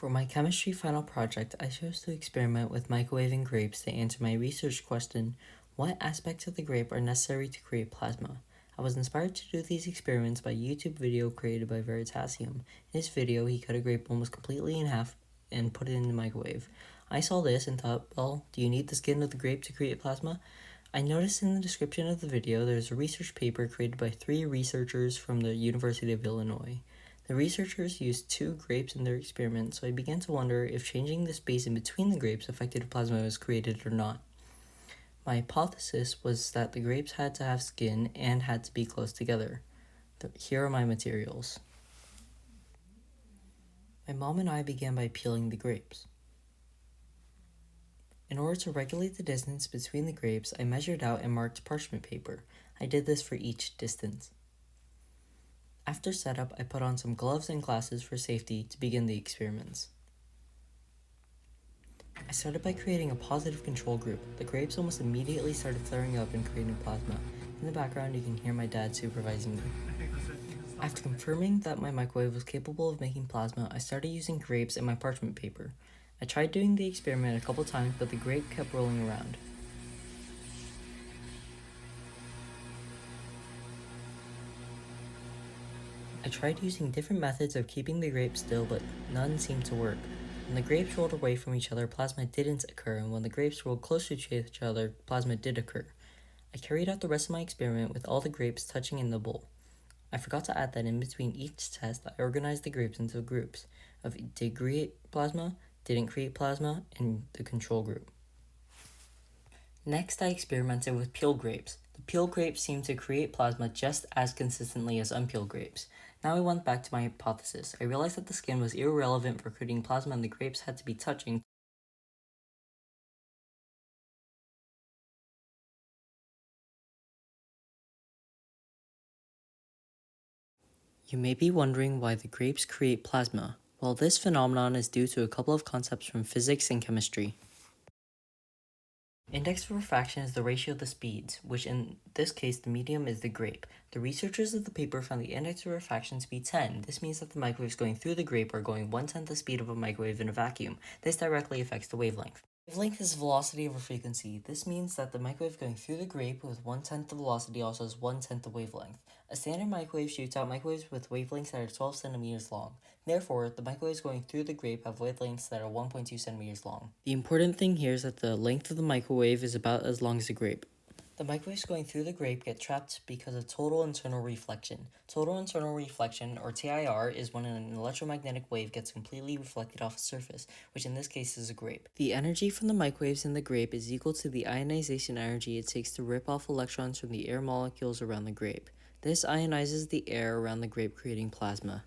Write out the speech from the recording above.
For my chemistry final project, I chose to experiment with microwaving grapes to answer my research question, what aspects of the grape are necessary to create plasma? I was inspired to do these experiments by a YouTube video created by Veritasium. In this video, he cut a grape almost completely in half and put it in the microwave. I saw this and thought, well, do you need the skin of the grape to create plasma? I noticed in the description of the video there's a research paper created by 3 researchers from the University of Illinois. The researchers used 2 grapes in their experiment, so I began to wonder if changing the space in between the grapes affected if plasma was created or not. My hypothesis was that the grapes had to have skin and had to be close together. Here are my materials. My mom and I began by peeling the grapes. In order to regulate the distance between the grapes, I measured out and marked parchment paper. I did this for each distance. After setup, I put on some gloves and glasses for safety to begin the experiments. I started by creating a positive control group. The grapes almost immediately started flaring up and creating plasma. In the background, you can hear my dad supervising me. After confirming that my microwave was capable of making plasma, I started using grapes and my parchment paper. I tried doing the experiment a couple times, but the grape kept rolling around. I tried using different methods of keeping the grapes still, but none seemed to work. When the grapes rolled away from each other, plasma didn't occur, and when the grapes rolled closer to each other, plasma did occur. I carried out the rest of my experiment with all the grapes touching in the bowl. I forgot to add that in between each test, I organized the grapes into groups of did create plasma, didn't create plasma, and the control group. Next, I experimented with peeled grapes. The peeled grapes seemed to create plasma just as consistently as unpeeled grapes. Now I went back to my hypothesis. I realized that the skin was irrelevant for creating plasma and the grapes had to be touching. You may be wondering why the grapes create plasma. Well, this phenomenon is due to a couple of concepts from physics and chemistry. Index of refraction is the ratio of the speeds, which in this case the medium is the grape. The researchers of the paper found the index of refraction to be 10. This means that the microwaves going through the grape are going 1/10 the speed of a microwave in a vacuum. This directly affects the wavelength. Wavelength is velocity over frequency. This means that the microwave going through the grape with 1/10 the velocity also has 1/10 the wavelength. A standard microwave shoots out microwaves with wavelengths that are 12 centimeters long. Therefore, the microwaves going through the grape have wavelengths that are 1.2 centimeters long. The important thing here is that the length of the microwave is about as long as the grape. The microwaves going through the grape get trapped because of total internal reflection. Total internal reflection, or TIR, is when an electromagnetic wave gets completely reflected off a surface, which in this case is a grape. The energy from the microwaves in the grape is equal to the ionization energy it takes to rip off electrons from the air molecules around the grape. This ionizes the air around the grape, creating plasma.